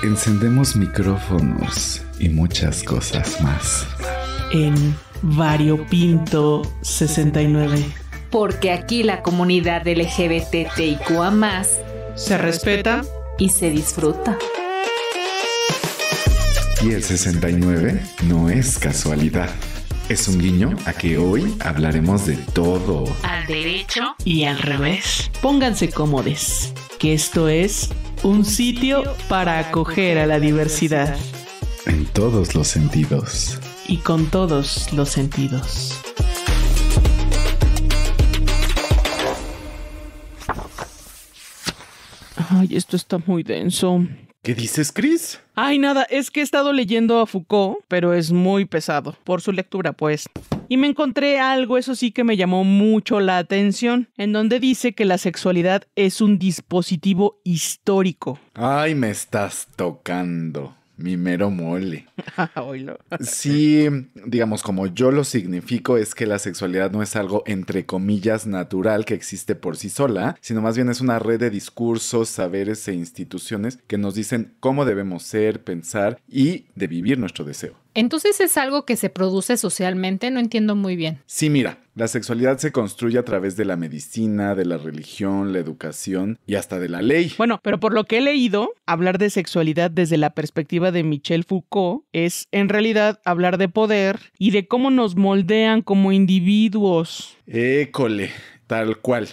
encendemos micrófonos y muchas cosas más. En Variopinto 69. Porque aquí la comunidad LGBTIQA+ se respeta y se disfruta. Y el 69 no es casualidad. Es un guiño a que hoy hablaremos de todo. Al derecho y al revés. Pónganse cómodos, que esto es un sitio para acoger a la diversidad. En todos los sentidos. Y con todos los sentidos. Ay, esto está muy denso. ¿Qué dices, Chris? Ay, nada, es que he estado leyendo a Foucault, pero es muy pesado, por su lectura, pues. Y me encontré algo, eso sí, que me llamó mucho la atención, en donde dice que la sexualidad es un dispositivo histórico. Ay, me estás tocando. Mi mero mole. Oílo. Sí, digamos, como yo lo significo, es que la sexualidad no es algo, entre comillas, natural que existe por sí sola, sino más bien es una red de discursos, saberes e instituciones que nos dicen cómo debemos ser, pensar y de vivir nuestro deseo. Entonces es algo que se produce socialmente, no entiendo muy bien. Sí, mira, la sexualidad se construye a través de la medicina, de la religión, la educación y hasta de la ley. Bueno, pero por lo que he leído, hablar de sexualidad desde la perspectiva de Michel Foucault es en realidad hablar de poder y de cómo nos moldean como individuos. École. Tal cual.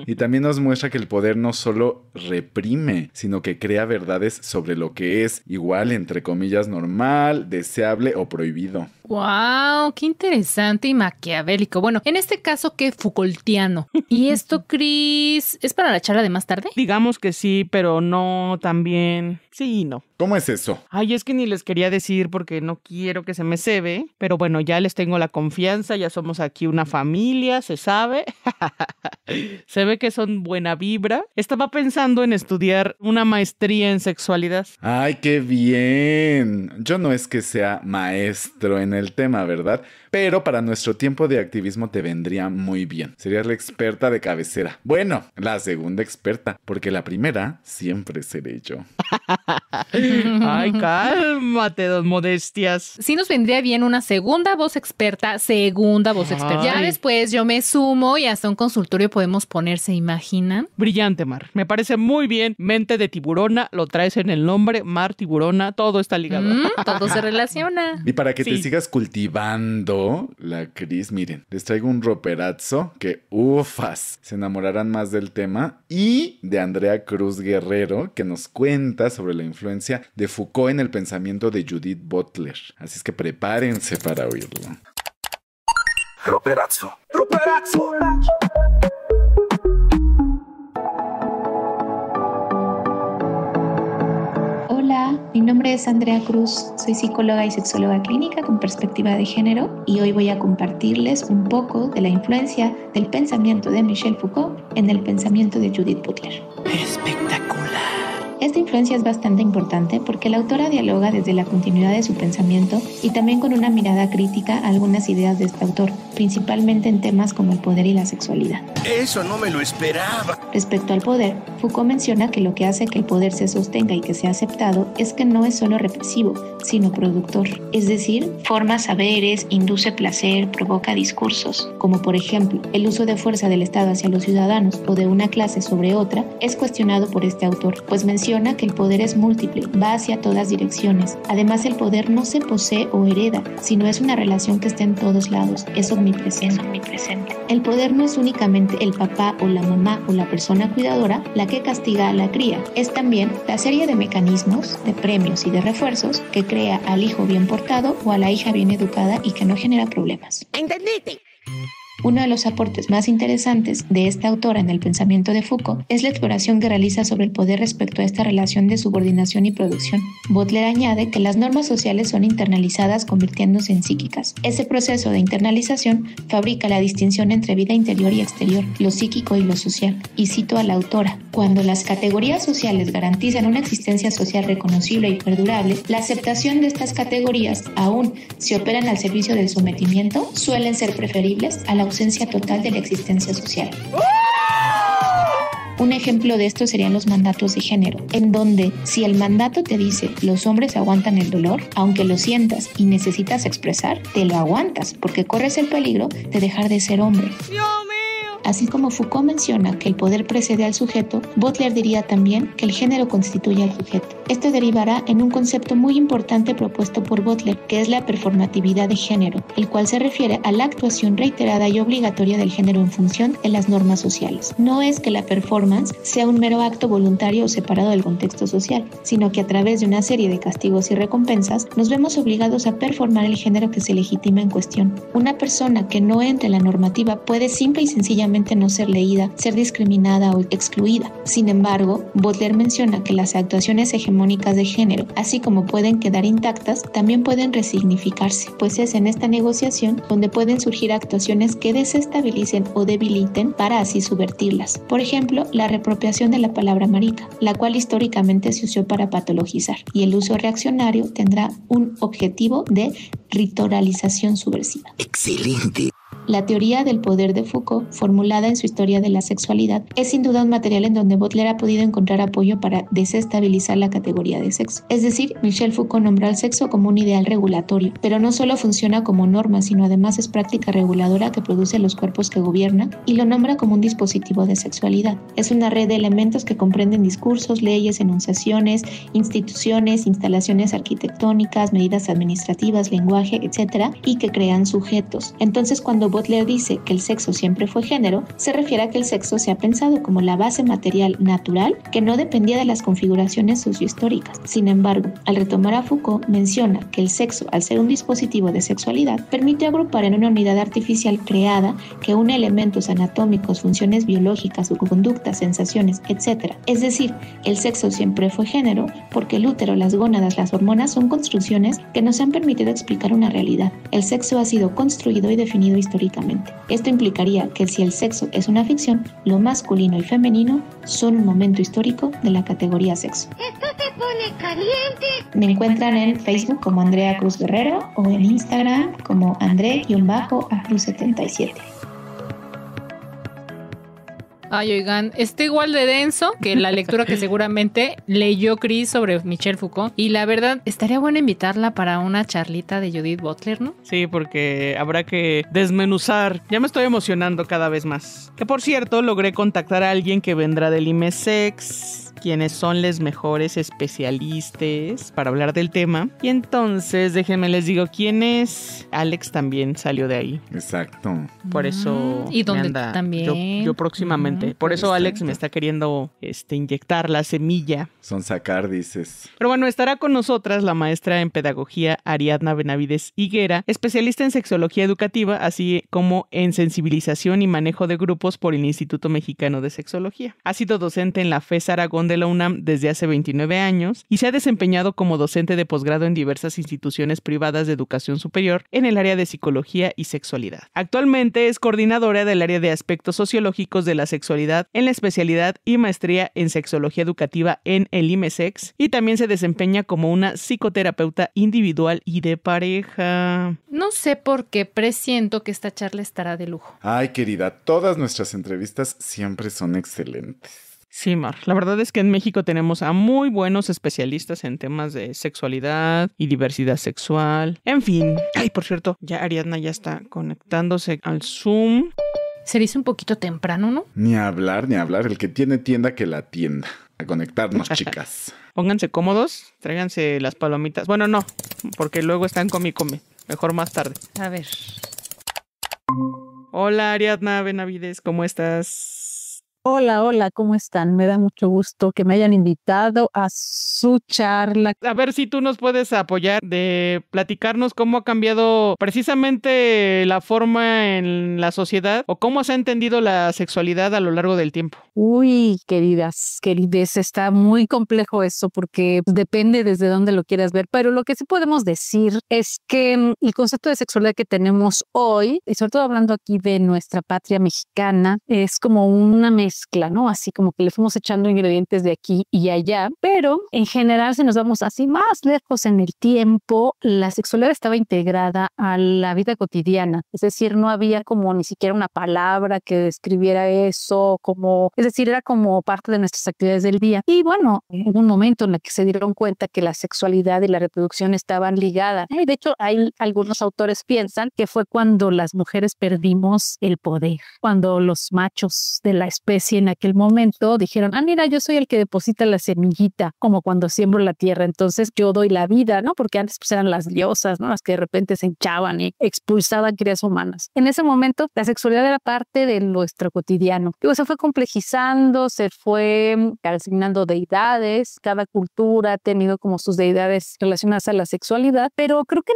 Y también nos muestra que el poder no solo reprime, sino que crea verdades sobre lo que es igual, entre comillas, normal, deseable o prohibido. ¡Wow! ¡Qué interesante y maquiavélico! Bueno, en este caso, qué Foucaultiano. ¿Y esto, Chris, es para la charla de más tarde? Digamos que sí, pero no tan bien. Sí y no. ¿Cómo es eso? Ay, es que ni les quería decir porque no quiero que se me cebe, pero bueno, ya les tengo la confianza, ya somos aquí una familia, se sabe. Se ve que son buena vibra. Estaba pensando en estudiar una maestría en sexualidad. ¡Ay, qué bien! Yo no es que sea maestro en el tema, ¿verdad? Pero para nuestro tiempo de activismo te vendría muy bien. Serías la experta de cabecera. Bueno, la segunda experta, porque la primera siempre seré yo. Ay, cálmate, don Modestias. Sí nos vendría bien una segunda voz experta. Ya después yo me sumo y hasta un consultorio podemos poner, ¿se imaginan? Brillante, Mar. Me parece muy bien. Mente de tiburona, lo traes en el nombre, Mar Tiburona, todo está ligado. Todo se relaciona. Y para que te sigas cultivando la Cris, miren, les traigo un roperazo que ufas, se enamorarán más del tema, y de Andrea Cruz Guerrero, que nos cuenta sobre la influencia de Foucault en el pensamiento de Judith Butler. Así es que prepárense para oírlo. Roperazo. Hola, mi nombre es Andrea Cruz, soy psicóloga y sexóloga clínica con perspectiva de género y hoy voy a compartirles un poco de la influencia del pensamiento de Michel Foucault en el pensamiento de Judith Butler. Espectacular. Esta influencia es bastante importante porque la autora dialoga desde la continuidad de su pensamiento y también con una mirada crítica a algunas ideas de este autor, principalmente en temas como el poder y la sexualidad. Eso no me lo esperaba. Respecto al poder, Foucault menciona que lo que hace que el poder se sostenga y que sea aceptado es que no es solo represivo, sino productor. Es decir, forma saberes, induce placer, provoca discursos, como por ejemplo, el uso de fuerza del Estado hacia los ciudadanos o de una clase sobre otra, es cuestionado por este autor, pues menciona que el poder es múltiple, va hacia todas direcciones. Además, el poder no se posee o hereda, sino es una relación que está en todos lados, es omnipresente. El poder no es únicamente el papá o la mamá o la persona cuidadora la que castiga a la cría, es también la serie de mecanismos, de premios y de refuerzos que crea al hijo bien portado o a la hija bien educada y que no genera problemas. ¿Entendiste? Uno de los aportes más interesantes de esta autora en el pensamiento de Foucault es la exploración que realiza sobre el poder respecto a esta relación de subordinación y producción. Butler añade que las normas sociales son internalizadas convirtiéndose en psíquicas. Ese proceso de internalización fabrica la distinción entre vida interior y exterior, lo psíquico y lo social. Y cito a la autora: cuando las categorías sociales garantizan una existencia social reconocible y perdurable, la aceptación de estas categorías, aun si operan al servicio del sometimiento, suelen ser preferibles a la ausencia total de la existencia social. Un ejemplo de esto serían los mandatos de género, en donde si el mandato te dice los hombres aguantan el dolor, aunque lo sientas y necesitas expresar, te lo aguantas porque corres el peligro de dejar de ser hombre. Así como Foucault menciona que el poder precede al sujeto, Butler diría también que el género constituye al sujeto. Esto derivará en un concepto muy importante propuesto por Butler, que es la performatividad de género, el cual se refiere a la actuación reiterada y obligatoria del género en función de las normas sociales. No es que la performance sea un mero acto voluntario o separado del contexto social, sino que a través de una serie de castigos y recompensas nos vemos obligados a performar el género que se legitima en cuestión. Una persona que no entre en la normativa puede simple y sencillamente no ser leída, ser discriminada o excluida. Sin embargo, Butler menciona que las actuaciones hegemónicas de género, así como pueden quedar intactas, también pueden resignificarse, pues es en esta negociación donde pueden surgir actuaciones que desestabilicen o debiliten para así subvertirlas. Por ejemplo, la reapropiación de la palabra marica, la cual históricamente se usó para patologizar, y el uso reaccionario tendrá un objetivo de ritoralización subversiva. Excelente. La teoría del poder de Foucault, formulada en su Historia de la Sexualidad, es sin duda un material en donde Butler ha podido encontrar apoyo para desestabilizar la categoría de sexo. Es decir, Michel Foucault nombró al sexo como un ideal regulatorio, pero no solo funciona como norma, sino además es práctica reguladora que produce los cuerpos que gobierna y lo nombra como un dispositivo de sexualidad. Es una red de elementos que comprenden discursos, leyes, enunciaciones, instituciones, instalaciones arquitectónicas, medidas administrativas, lenguaje, etc., y que crean sujetos. Entonces, cuando Butler dice que el sexo siempre fue género, se refiere a que el sexo se ha pensado como la base material natural que no dependía de las configuraciones sociohistóricas. Sin embargo, al retomar a Foucault, menciona que el sexo, al ser un dispositivo de sexualidad, permite agrupar en una unidad artificial creada que une elementos anatómicos, funciones biológicas, conductas, sensaciones, etc. Es decir, el sexo siempre fue género porque el útero, las gónadas, las hormonas son construcciones que nos han permitido explicar una realidad. El sexo ha sido construido y definido históricamente. Esto implicaría que si el sexo es una ficción, lo masculino y femenino son un momento histórico de la categoría sexo. ¡Esto se pone caliente! Me encuentran en Facebook como Andrea Cruz Guerrero o en Instagram como André-Acruz77. Ay, oigan, está igual de denso que la lectura que seguramente leyó Chris sobre Michel Foucault. Y la verdad, estaría bueno invitarla para una charlita de Judith Butler, ¿no? Sí, porque habrá que desmenuzar. Ya me estoy emocionando cada vez más. Que por cierto, logré contactar a alguien que vendrá del IMESEX, quienes son los mejores especialistas para hablar del tema. Y entonces, déjenme les digo quién es. Alex también salió de ahí. Exacto. Por eso ¿Y dónde me anda, también? yo próximamente. Por eso Alex me está queriendo inyectar la semilla. Son sacar, dices. Pero bueno, estará con nosotras la maestra en pedagogía Ariadna Benavides Higuera, especialista en sexología educativa, así como en sensibilización y manejo de grupos por el Instituto Mexicano de Sexología. Ha sido docente en la FES Aragón de la UNAM desde hace 29 años y se ha desempeñado como docente de posgrado en diversas instituciones privadas de educación superior en el área de psicología y sexualidad. Actualmente es coordinadora del área de aspectos sociológicos de la sexualidad en la especialidad y maestría en sexología educativa en el IMESEX y también se desempeña como una psicoterapeuta individual y de pareja. No sé por qué presiento que esta charla estará de lujo. Ay, querida, todas nuestras entrevistas siempre son excelentes. Sí, Mar. La verdad es que en México tenemos a muy buenos especialistas en temas de sexualidad y diversidad sexual. En fin. Ay, por cierto, ya Ariadna ya está conectándose al Zoom. Se dice un poquito temprano, ¿no? Ni hablar. El que tiene tienda que la tienda. A conectarnos, chicas. Pónganse cómodos, tráiganse las palomitas. Bueno, no, porque luego están come y come. Mejor más tarde. A ver. Hola, Ariadna Benavides, ¿cómo estás? Hola, ¿cómo están? Me da mucho gusto que me hayan invitado a su charla. A ver si tú nos puedes apoyar de platicarnos cómo ha cambiado precisamente la forma en la sociedad o cómo se ha entendido la sexualidad a lo largo del tiempo. Uy, querides, está muy complejo eso porque depende desde dónde lo quieras ver, pero lo que sí podemos decir es que el concepto de sexualidad que tenemos hoy, y sobre todo hablando aquí de nuestra patria mexicana, es como una mezcla mezcla, ¿no? Así como que le fuimos echando ingredientes de aquí y allá, pero en general, si nos vamos así más lejos en el tiempo, la sexualidad estaba integrada a la vida cotidiana, es decir, no había como ni siquiera una palabra que describiera eso, como, es decir, era como parte de nuestras actividades del día. Y bueno, hubo un momento en el que se dieron cuenta que la sexualidad y la reproducción estaban ligadas. Y de hecho, hay algunos autores piensan que fue cuando las mujeres perdimos el poder, cuando los machos de la especie en aquel momento dijeron, mira, yo soy el que deposita la semillita, como cuando siembro la tierra, entonces yo doy la vida, ¿no? Porque antes pues eran las diosas, ¿no? Las que de repente se hinchaban y expulsaban crías humanas. En ese momento, la sexualidad era parte de nuestro cotidiano. Digo, se fue complejizando, se fue asignando deidades, cada cultura ha tenido como sus deidades relacionadas a la sexualidad, pero creo que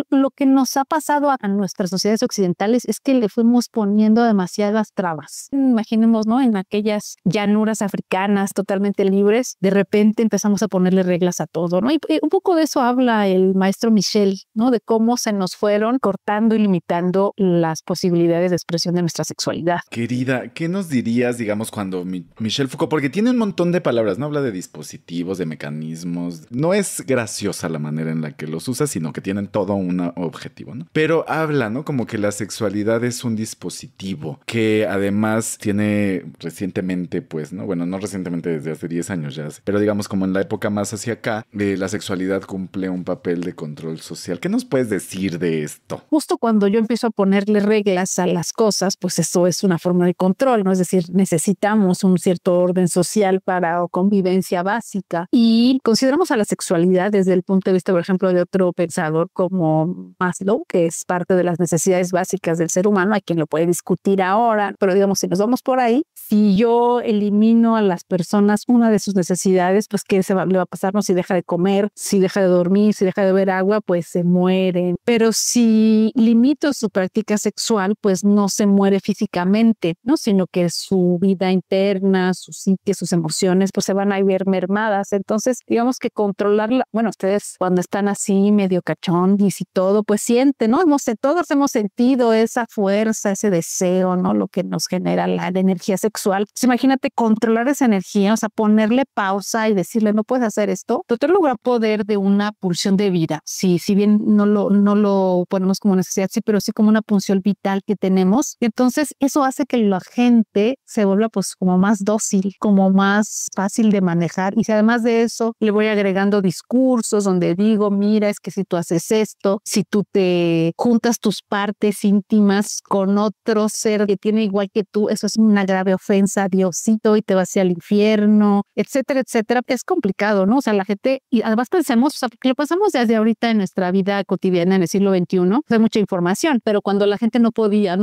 lo que nos ha pasado a nuestras sociedades occidentales es que le fuimos poniendo demasiadas trabas. Imaginemos, ¿no? En aquellas llanuras africanas totalmente libres, de repente empezamos a ponerle reglas a todo, ¿no? Y un poco de eso habla el maestro Michel, ¿no? De cómo se nos fueron cortando y limitando las posibilidades de expresión de nuestra sexualidad. Querida, ¿qué nos dirías, digamos, cuando Michel Foucault, porque tiene un montón de palabras, no habla de dispositivos, de mecanismos, no es graciosa la manera en la que los usa, sino que tienen todo un objetivo, ¿no? Pero habla, ¿no? Como que la sexualidad es un dispositivo que además tiene recientemente, pues, ¿no? Bueno, no recientemente, desde hace 10 años ya, pero digamos como en la época más hacia acá, la sexualidad cumple un papel de control social. ¿Qué nos puedes decir de esto? Justo cuando yo empiezo a ponerle reglas a las cosas, pues eso es una forma de control, ¿no? Es decir, necesitamos un cierto orden social para convivencia básica y consideramos a la sexualidad desde el punto de vista, por ejemplo, de otro pensador como Maslow, que es parte de las necesidades básicas del ser humano. Hay quien lo puede discutir ahora, pero digamos, si nos vamos por ahí, si yo elimino a las personas una de sus necesidades, pues ¿qué le va a pasar? No, si deja de comer, si deja de dormir, si deja de beber agua, pues se mueren. Pero si limito su práctica sexual, pues no se muere físicamente, ¿no? Sino que su vida interna, su psique, sus emociones, pues se van a ver mermadas. Entonces, digamos que controlarla, bueno, ustedes cuando están así medio cachondis y todo, pues sienten, ¿no? Todos hemos sentido esa fuerza, ese deseo, ¿no? Lo que nos genera la energía sexual. Pues imagínate controlar esa energía, o sea, ponerle pausa y decirle, no puedes hacer esto. Total logra poder de una pulsión de vida. Sí, si bien no lo ponemos como necesidad, sí, pero sí como una pulsión vital que tenemos. Entonces, eso hace que la gente se vuelva pues como más dócil, como más fácil de manejar. Y si además de eso le voy agregando discursos donde digo, mira, es que si tú haces esto, si tú te juntas tus partes íntimas con otro ser que tiene igual que tú, eso es una grave ofensa a Diosito y te vas al infierno, etcétera, etcétera. Es complicado, ¿no? O sea, la gente, y además pensemos, o sea, porque lo pasamos desde ahorita en nuestra vida cotidiana en el siglo XXI, hay mucha información, pero cuando la gente no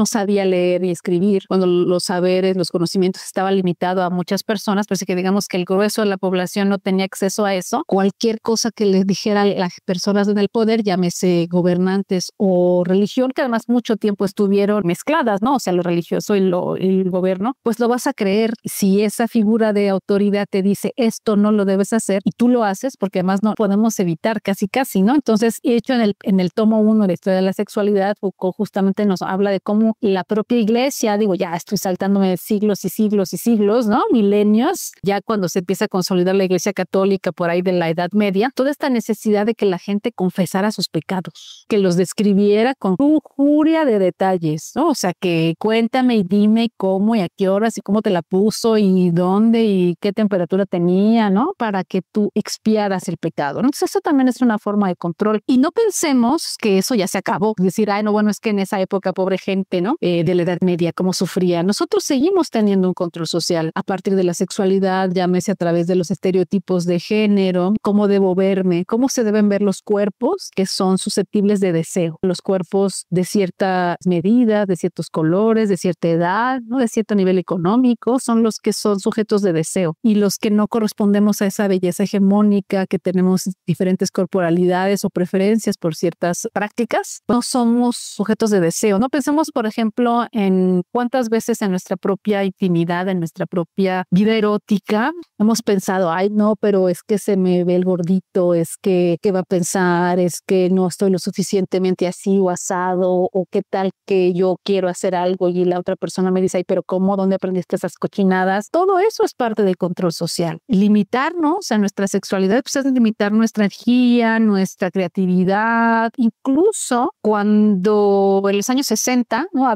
sabía leer y escribir, cuando los saberes, los conocimientos estaban limitados a muchas personas, pues que digamos que el grueso de la población no tenía acceso a eso, cualquier cosa que les dijera las personas en el poder, llámese gobernantes o religión, que además mucho tiempo estuvieron mezcladas, ¿no? O sea, lo religioso y el gobierno, pues lo vas a creer si esa figura de autoridad te dice esto no lo debes hacer y tú lo haces, porque además no podemos evitar casi, ¿no? Entonces, hecho en el tomo 1 de la historia de la sexualidad, Foucault justamente nos habla de cómo la propia iglesia, digo, ya estoy saltándome siglos y siglos y siglos, ¿no? Milenios, ya cuando se empieza a consolidar la iglesia católica por ahí de la Edad Media, toda esta necesidad de que la gente confesara sus pecados, que los describiera con lujuria de detalles, ¿no? O sea, que cuéntame y dime cómo y a qué horas y cómo te la puso y dónde y qué temperatura tenía, ¿no? Para que tú expiaras el pecado, ¿no? Entonces, eso también es una forma de control. Y no pensemos que eso ya se acabó. Decir, ay, no, bueno, es que en esa época, pobre gente, ¿no? De la Edad Media, cómo sufría. Nosotros seguimos teniendo un control social a partir de la sexualidad, llámese a través de los estereotipos de género, cómo debo verme, cómo se deben ver los cuerpos que son susceptibles de deseo. Los cuerpos de ciertas medidas, de ciertos colores, de cierta edad, ¿no? De cierto nivel económico, son los que son sujetos de deseo. Y los que no correspondemos a esa belleza hegemónica, que tenemos diferentes corporalidades o preferencias por ciertas prácticas, no somos sujetos de deseo. No pensemos, por ejemplo, en cuántas veces en nuestra propia intimidad, en nuestra propia vida erótica, hemos pensado, ay, no, pero es que se me ve el gordito, es que, ¿qué va a pensar? Es que no estoy lo suficientemente así o asado, o qué tal que yo quiero hacer algo y la otra persona me dice, ay, pero ¿cómo? ¿Dónde aprendiste estas cochinadas, todo eso es parte del control social. Limitarnos a nuestra sexualidad, pues es limitar nuestra energía, nuestra creatividad, incluso cuando en los años 60, ¿no?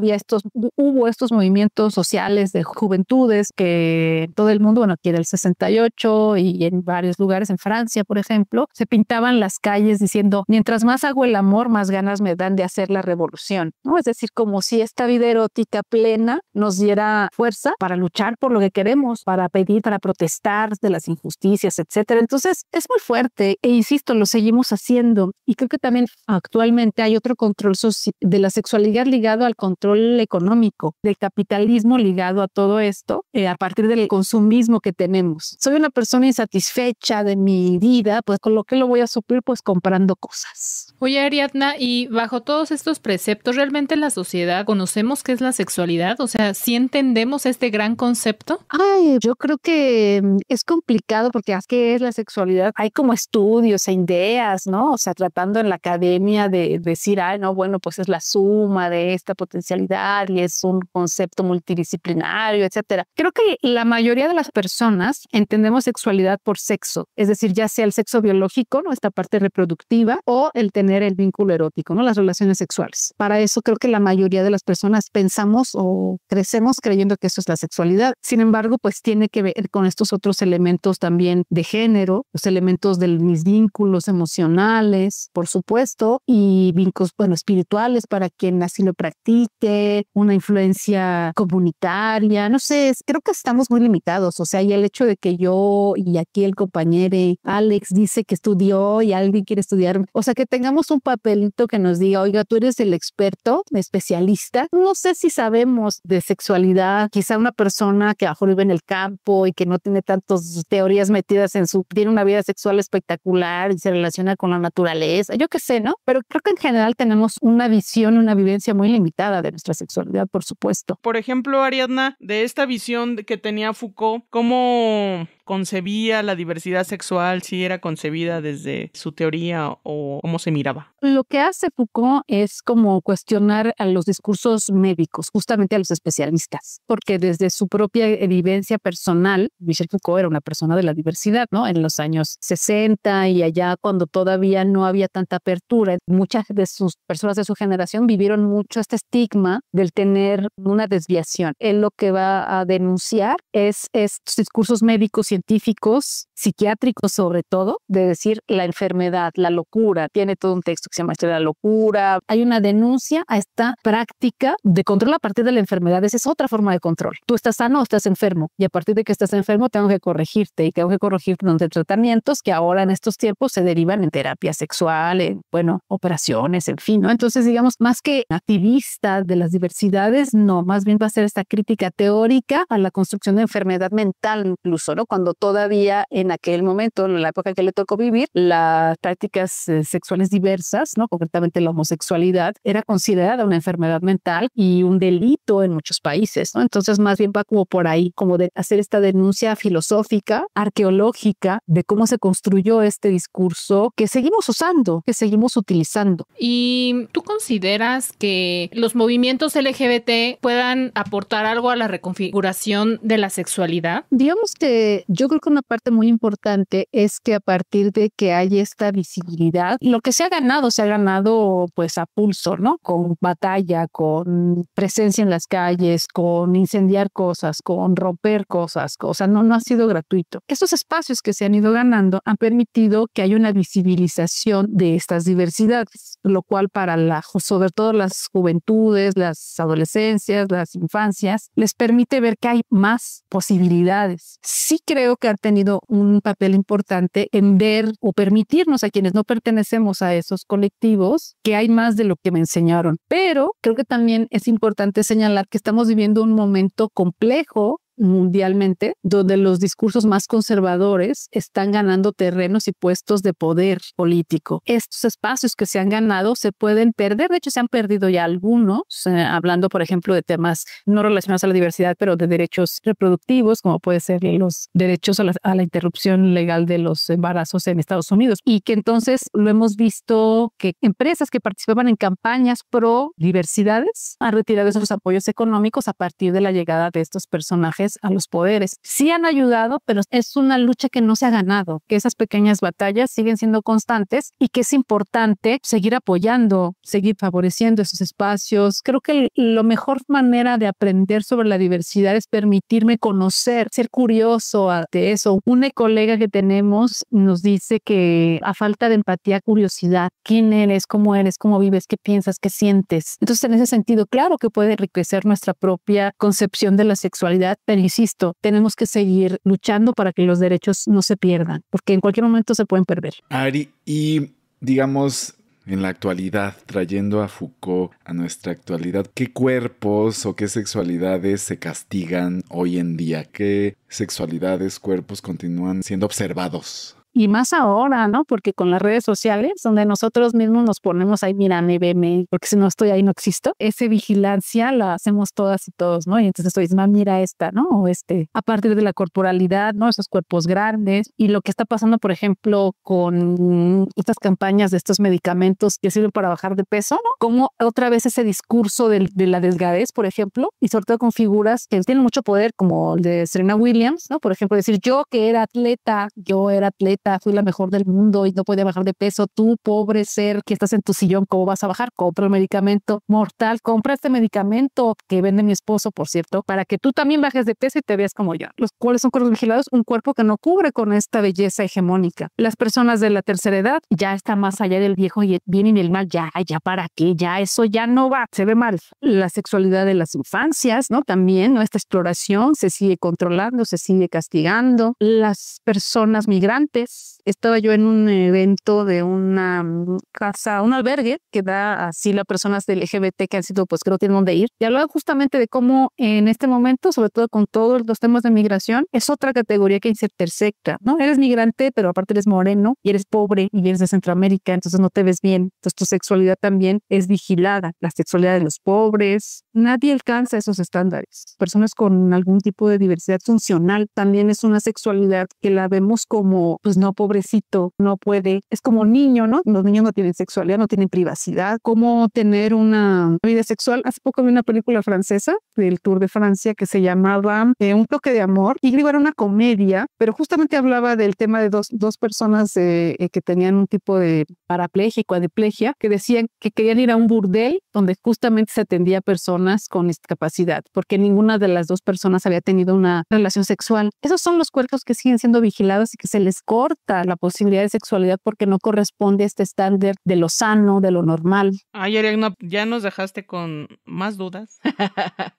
Hubo estos movimientos sociales de juventudes que en todo el mundo, bueno, aquí era el 68 y en varios lugares, en Francia, por ejemplo, se pintaban las calles diciendo, mientras más hago el amor, más ganas me dan de hacer la revolución, ¿no? Es decir, como si esta vida erótica plena nos diera fuerza para luchar por lo que queremos, para pedir, para protestar de las injusticias, etcétera. Entonces, es muy fuerte e insisto, lo seguimos haciendo. Y creo que también actualmente hay otro control de la sexualidad ligado al control económico, del capitalismo ligado a todo esto, a partir del consumismo que tenemos. Soy una persona insatisfecha de mi vida, pues con lo que lo voy a suplir, pues comprando cosas. Oye, Ariadna, y bajo todos estos preceptos, ¿realmente en la sociedad conocemos qué es la sexualidad? O sea, ¿sí entendemos este gran concepto? Ay, yo creo que es complicado porque ¿qué es la sexualidad? Hay como estudios e ideas, ¿no? O sea, tratando en la academia de decir, no, bueno, pues es la suma de esta potencialidad y es un concepto multidisciplinario, etcétera. Creo que la mayoría de las personas entendemos sexualidad por sexo, es decir, ya sea el sexo biológico, ¿no? Esta parte reproductiva, o el tener el vínculo erótico, ¿no? Las relaciones sexuales. Para eso creo que la mayoría de las personas pensamos o crecemos creyendo que eso es la sexualidad. Sin embargo, pues tiene que ver con estos otros elementos también de género, los elementos de mis vínculos emocionales, por supuesto, y vínculos, bueno, espirituales para quien así lo practique, una influencia comunitaria, no sé, creo que estamos muy limitados, o sea, y el hecho de que yo y aquí el compañero Alex dice que estudió y alguien quiere estudiar, o sea, que tengamos un papelito que nos diga, oiga, tú eres el experto, especialista, no sé si sabemos de sexualidad, quizá una persona que a lo mejor vive en el campo y que no tiene tantas teorías metidas tiene una vida sexual espectacular y se relaciona con la naturaleza, yo qué sé, ¿no? Pero creo que en general tenemos una visión, una vivencia muy limitada de nuestra sexualidad, por supuesto. Por ejemplo, Ariadna, de esta visión que tenía Foucault, ¿cómo concebía la diversidad sexual? ¿Si era concebida desde su teoría o cómo se miraba? Lo que hace Foucault es como cuestionar a los discursos médicos, justamente a los especialistas, porque desde su propia vivencia personal, Michel Foucault era una persona de la diversidad, ¿no? En los años 60 y allá cuando todavía no había tanta apertura, muchas de sus personas de su generación vivieron mucho este estigma del tener una desviación. Él lo que va a denunciar es estos discursos médicos científicos, psiquiátricos sobre todo, de decir la enfermedad, la locura, tiene todo un texto que se llama Historia de la locura. Hay una denuncia a esta práctica de control a partir de la enfermedad. Esa es otra forma de control. Tú estás sano o estás enfermo y a partir de que estás enfermo tengo que corregirte y tengo que corregirte durante tratamientos que ahora en estos tiempos se derivan en terapia sexual, en, bueno, operaciones, en fin, ¿no? Entonces, digamos, más que activista de las diversidades, no, más bien va a ser esta crítica teórica a la construcción de enfermedad mental incluso, ¿no? Cuando todavía en aquel momento, en la época que le tocó vivir, las prácticas sexuales diversas, ¿no? Concretamente la homosexualidad, era considerada una enfermedad mental y un delito en muchos países, ¿no? Entonces más bien va como por ahí, como de hacer esta denuncia filosófica, arqueológica, de cómo se construyó este discurso que seguimos usando, que seguimos utilizando. ¿Y tú consideras que los movimientos LGBT puedan aportar algo a la reconfiguración de la sexualidad? Digamos que yo creo que una parte muy importante es que a partir de que hay esta visibilidad, lo que se ha ganado pues a pulso, ¿no? Con batalla, con presencia en las calles, con incendiar cosas, con romper cosas, o sea, no ha sido gratuito. Estos espacios que se han ido ganando han permitido que haya una visibilización de estas diversidades, lo cual sobre todo las juventudes, las adolescencias, las infancias, les permite ver que hay más posibilidades. Sí creo que han tenido un papel importante en ver o permitirnos a quienes no pertenecemos a esos colectivos que hay más de lo que me enseñaron. Pero creo que también es importante señalar que estamos viviendo un momento complejo mundialmente, donde los discursos más conservadores están ganando terrenos y puestos de poder político. Estos espacios que se han ganado se pueden perder, de hecho se han perdido ya algunos, hablando por ejemplo de temas no relacionados a la diversidad, pero de derechos reproductivos, como puede ser los derechos a la interrupción legal de los embarazos en Estados Unidos, y que entonces lo hemos visto que empresas que participaban en campañas pro diversidades han retirado esos apoyos económicos a partir de la llegada de estos personajes a los poderes. Sí han ayudado, pero es una lucha que no se ha ganado, que esas pequeñas batallas siguen siendo constantes y que es importante seguir apoyando, seguir favoreciendo esos espacios. Creo que la mejor manera de aprender sobre la diversidad es permitirme conocer, ser curioso ante eso. Una colega que tenemos nos dice que a falta de empatía, curiosidad, quién eres, cómo vives, qué piensas, qué sientes. Entonces, en ese sentido, claro que puede enriquecer nuestra propia concepción de la sexualidad, pero insisto, tenemos que seguir luchando para que los derechos no se pierdan, porque en cualquier momento se pueden perder. Ari, y digamos, en la actualidad, trayendo a Foucault a nuestra actualidad, ¿qué cuerpos o qué sexualidades se castigan hoy en día? ¿Qué sexualidades, cuerpos continúan siendo observados? Y más ahora, ¿no? Porque con las redes sociales, donde nosotros mismos nos ponemos ahí, mírame, veme, porque si no estoy ahí no existo. Esa vigilancia la hacemos todas y todos, ¿no? Y entonces estoy diciendo, mira esta, ¿no? O a partir de la corporalidad, ¿no? Esos cuerpos grandes. Y lo que está pasando, por ejemplo, con estas campañas de estos medicamentos que sirven para bajar de peso, ¿no? Como otra vez ese discurso de la delgadez, por ejemplo, y sobre todo con figuras que tienen mucho poder, como el de Serena Williams, ¿no? Por ejemplo, decir, yo era atleta, fui la mejor del mundo y no podía bajar de peso. Tú, pobre ser que estás en tu sillón, ¿cómo vas a bajar? Compra el medicamento mortal, compra este medicamento que vende mi esposo, por cierto, para que tú también bajes de peso y te veas como yo. ¿Los cuales son cuerpos vigilados? Un cuerpo que no cubre con esta belleza hegemónica. Las personas de la tercera edad ya está más allá del viejo y bien y el mal. Ya para qué, ya eso ya no va, se ve mal. La sexualidad de las infancias, ¿no? También, ¿no? Esta exploración se sigue controlando, se sigue castigando. Las personas migrantes. Estaba yo en un evento de una casa, un albergue que da asilo a personas del LGBT que han sido, pues que no tienen dónde ir. Y hablaba justamente de cómo en este momento, sobre todo con todos los temas de migración, es otra categoría que se intersecta, ¿no? Eres migrante, pero aparte eres moreno y eres pobre y vienes de Centroamérica, entonces no te ves bien. Entonces tu sexualidad también es vigilada. La sexualidad de los pobres, nadie alcanza esos estándares. Personas con algún tipo de diversidad funcional también es una sexualidad que la vemos como, pues no, pobrecito, no puede. Es como niño, ¿no? Los niños no tienen sexualidad, no tienen privacidad. ¿Cómo tener una vida sexual? Hace poco vi una película francesa del Tour de Francia que se llamaba Un toque de amor. Y digo, era una comedia, pero justamente hablaba del tema de dos personas que tenían un tipo de paraplegia y cuadriplegia, que decían que querían ir a un burdel donde justamente se atendía a personas con discapacidad, porque ninguna de las dos personas había tenido una relación sexual. Esos son los cuerpos que siguen siendo vigilados y que se les corta la posibilidad de sexualidad porque no corresponde a este estándar de lo sano, de lo normal. Ay, Ariadna, ya nos dejaste con más dudas,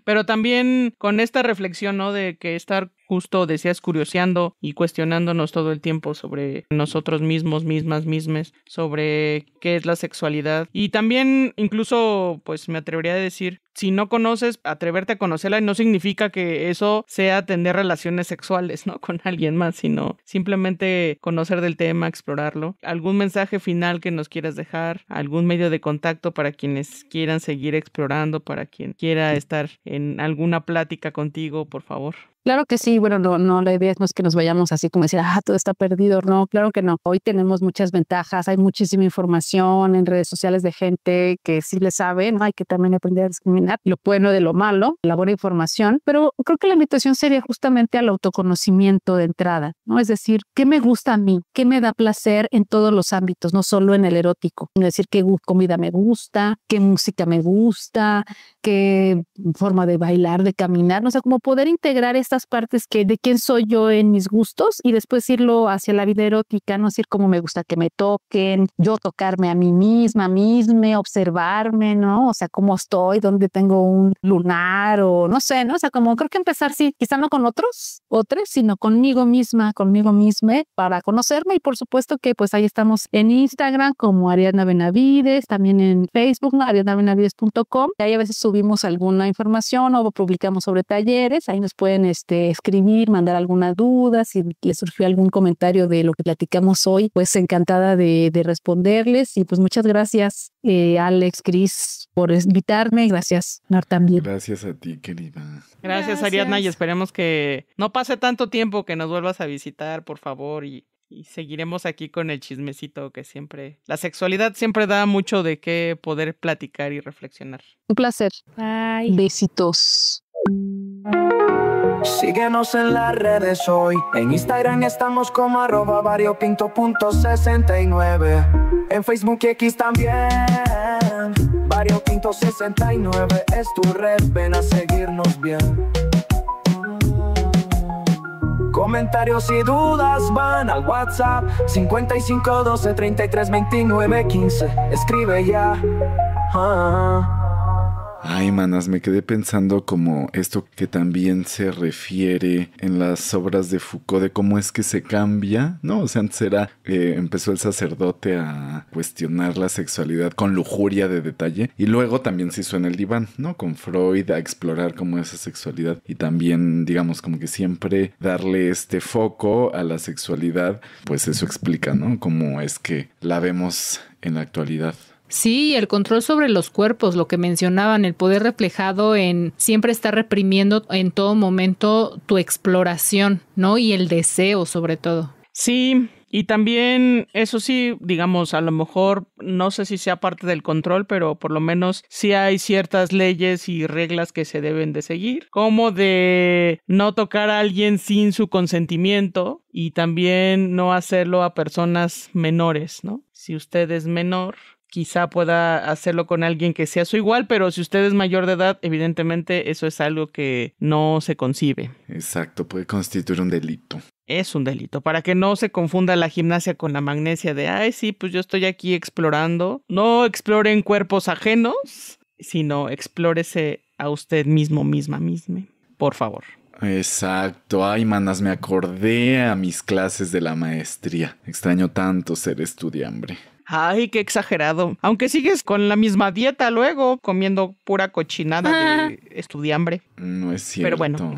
pero también con esta reflexión, ¿no? De que estar justo, decías, curioseando y cuestionándonos todo el tiempo sobre nosotros mismos, mismes, sobre qué es la sexualidad. Y también, incluso, pues me atrevería a decir, si no conoces, atreverte a conocerla no significa que eso sea tener relaciones sexuales, ¿no? Con alguien más, sino simplemente conocer del tema, explorarlo. ¿Algún mensaje final que nos quieras dejar? ¿Algún medio de contacto para quienes quieran seguir explorando? Para quien quiera estar en alguna plática contigo, por favor. Claro que sí, bueno, no, la idea no es que nos vayamos así como decir, todo está perdido. No, claro que no. Hoy tenemos muchas ventajas, hay muchísima información en redes sociales de gente que sí le sabe, ¿no? Hay que también aprender a discriminar lo bueno de lo malo, la buena información, pero creo que la invitación sería justamente al autoconocimiento de entrada, ¿no? Es decir, ¿qué me gusta a mí? ¿Qué me da placer en todos los ámbitos, no solo en el erótico? Es decir, ¿qué comida me gusta? ¿Qué música me gusta? ¿Qué forma de bailar, de caminar? No sé, como poder integrar estas partes de quién soy yo en mis gustos y después irlo hacia la vida erótica, no decir cómo me gusta que me toquen, yo tocarme a mí misma, observarme, ¿no? O sea, cómo estoy, dónde tengo un lunar o no sé, ¿no? O sea, como creo que empezar, sí, quizá no con otros, sino conmigo misma, para conocerme y por supuesto que pues ahí estamos en Instagram como Ariadna Benavides, también en Facebook, ¿no? ariadnabenavides.com. Ahí a veces subimos alguna información o publicamos sobre talleres, ahí nos pueden escribir, mandar alguna duda, si les surgió algún comentario de lo que platicamos hoy, pues encantada de responderles. Y pues muchas gracias, Alex, Cris, por invitarme. Gracias, Nar, también. Gracias a ti, querida. Gracias, Ariadna, y esperemos que no pase tanto tiempo, que nos vuelvas a visitar, por favor, y seguiremos aquí con el chismecito que siempre... La sexualidad siempre da mucho de qué poder platicar y reflexionar. Un placer. Bye. Besitos. Síguenos en las redes hoy. En Instagram estamos como @variopinto.69. En Facebook y X también. Variopinto69 es tu red, ven a seguirnos bien. Comentarios y dudas van al WhatsApp 55 12 33 29 15. Escribe ya. Ay, manas, me quedé pensando como esto que también se refiere en las obras de Foucault, de cómo es que se cambia, ¿no? O sea, antes era, empezó el sacerdote a cuestionar la sexualidad con lujuria de detalle, y luego también se hizo en el diván, ¿no? Con Freud a explorar cómo esa sexualidad, y también, digamos, como que siempre darle este foco a la sexualidad, pues eso explica, ¿no? Cómo es que la vemos en la actualidad. Sí, el control sobre los cuerpos, lo que mencionaban, el poder reflejado en siempre estar reprimiendo en todo momento tu exploración, ¿no? Y el deseo, sobre todo. Sí, y también, eso sí, digamos, a lo mejor, no sé si sea parte del control, pero por lo menos sí hay ciertas leyes y reglas que se deben de seguir, como de no tocar a alguien sin su consentimiento y también no hacerlo a personas menores, ¿no? Si usted es menor, quizá pueda hacerlo con alguien que sea su igual, pero si usted es mayor de edad, evidentemente eso es algo que no se concibe. Exacto, puede constituir un delito. Es un delito, para que no se confunda la gimnasia con la magnesia de, ay, sí, pues yo estoy aquí explorando. No exploren cuerpos ajenos, sino explórese a usted mismo, misma, por favor. Exacto. Ay, manas, me acordé a mis clases de la maestría. Extraño tanto ser estudiambre. Ay, qué exagerado. Aunque sigues con la misma dieta luego, comiendo pura cochinada de estudiambre. No es cierto. Pero bueno.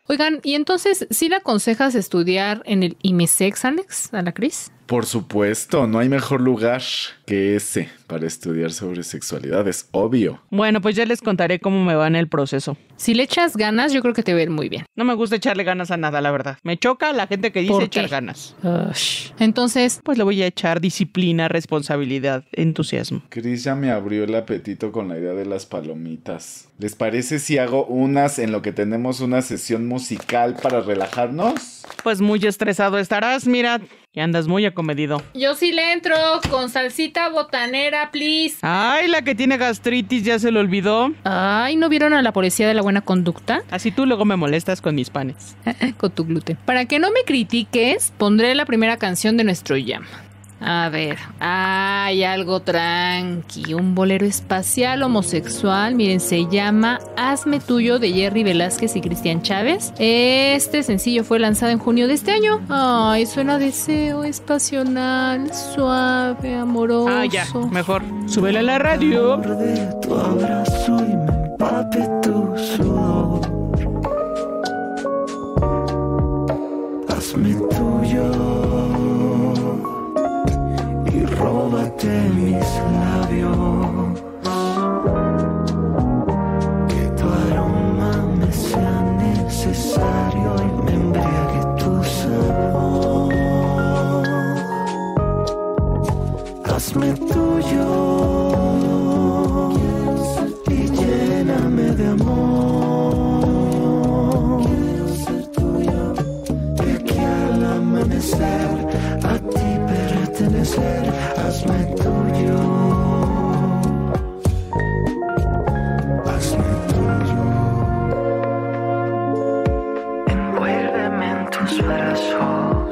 Oigan, ¿y entonces sí le aconsejas estudiar en el IMESEX, Alex, a la Cris? Por supuesto, no hay mejor lugar que ese para estudiar sobre sexualidad, es obvio. Bueno, pues ya les contaré cómo me va en el proceso. Si le echas ganas, yo creo que te va a ir muy bien. No me gusta echarle ganas a nada, la verdad. Me choca la gente que dice echar ganas. Entonces, pues le voy a echar disciplina, responsabilidad, entusiasmo. Cris ya me abrió el apetito con la idea de las palomitas. ¿Les parece si hago unas en lo que tenemos una sesión musical para relajarnos? Pues muy estresado estarás, mira, que andas muy acomedido. Yo sí le entro con salsita botanera, please. Ay, la que tiene gastritis ya se le olvidó. Ay, ¿no vieron a la policía de la buena conducta? Así tú luego me molestas con mis panes. Con tu gluten. Para que no me critiques, pondré la primera canción de nuestro jam. A ver, hay algo tranqui, un bolero espacial homosexual, miren, se llama Hazme Tuyo de Jerry Velázquez y Cristian Chávez. Este sencillo fue lanzado en junio de este año. Ay, suena a deseo, es pasional, suave, amoroso. Ah, ya, mejor, súbele a la radio. De tu abrazo y me empape tu sudor. Hazme tuyo y róbate mis labios, que tu aroma me sea necesario y me embriague tu sabor. Hazme tuyo y lléname de amor, de aquí al amanecer a ti pertenecer. Hazme tuyo, hazme tuyo. Envuélveme en tus brazos,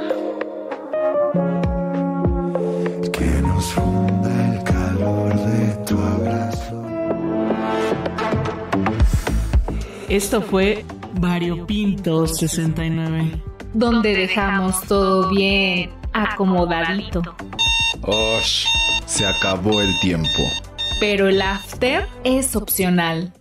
que nos funda el calor de tu abrazo. Esto fue Variopinto 69. Donde dejamos todo bien acomodadito. ¡Osh! Se acabó el tiempo. Pero el after es opcional.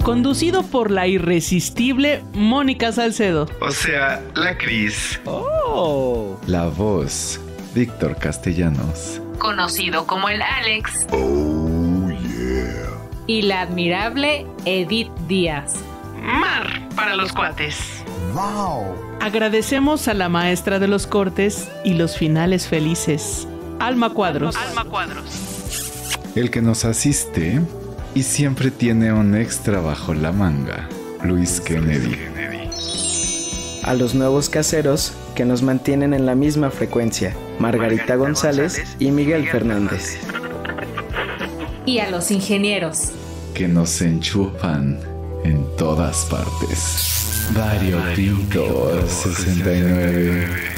Conducido por la irresistible Mónica Salcedo. O sea, la Cris. ¡Oh! La voz, Víctor Castellanos. Conocido como el Alex. Oh, yeah. Y la admirable Edith Díaz. Mar para los cuates. Wow. Agradecemos a la maestra de los cortes y los finales felices, Alma Cuadros. El que nos asiste y siempre tiene un extra bajo la manga, Luis Kennedy. A los nuevos caseros que nos mantienen en la misma frecuencia, Margarita González y Miguel Fernández. Y a los ingenieros Que nos enchufan en todas partes. Vario Pinto 69.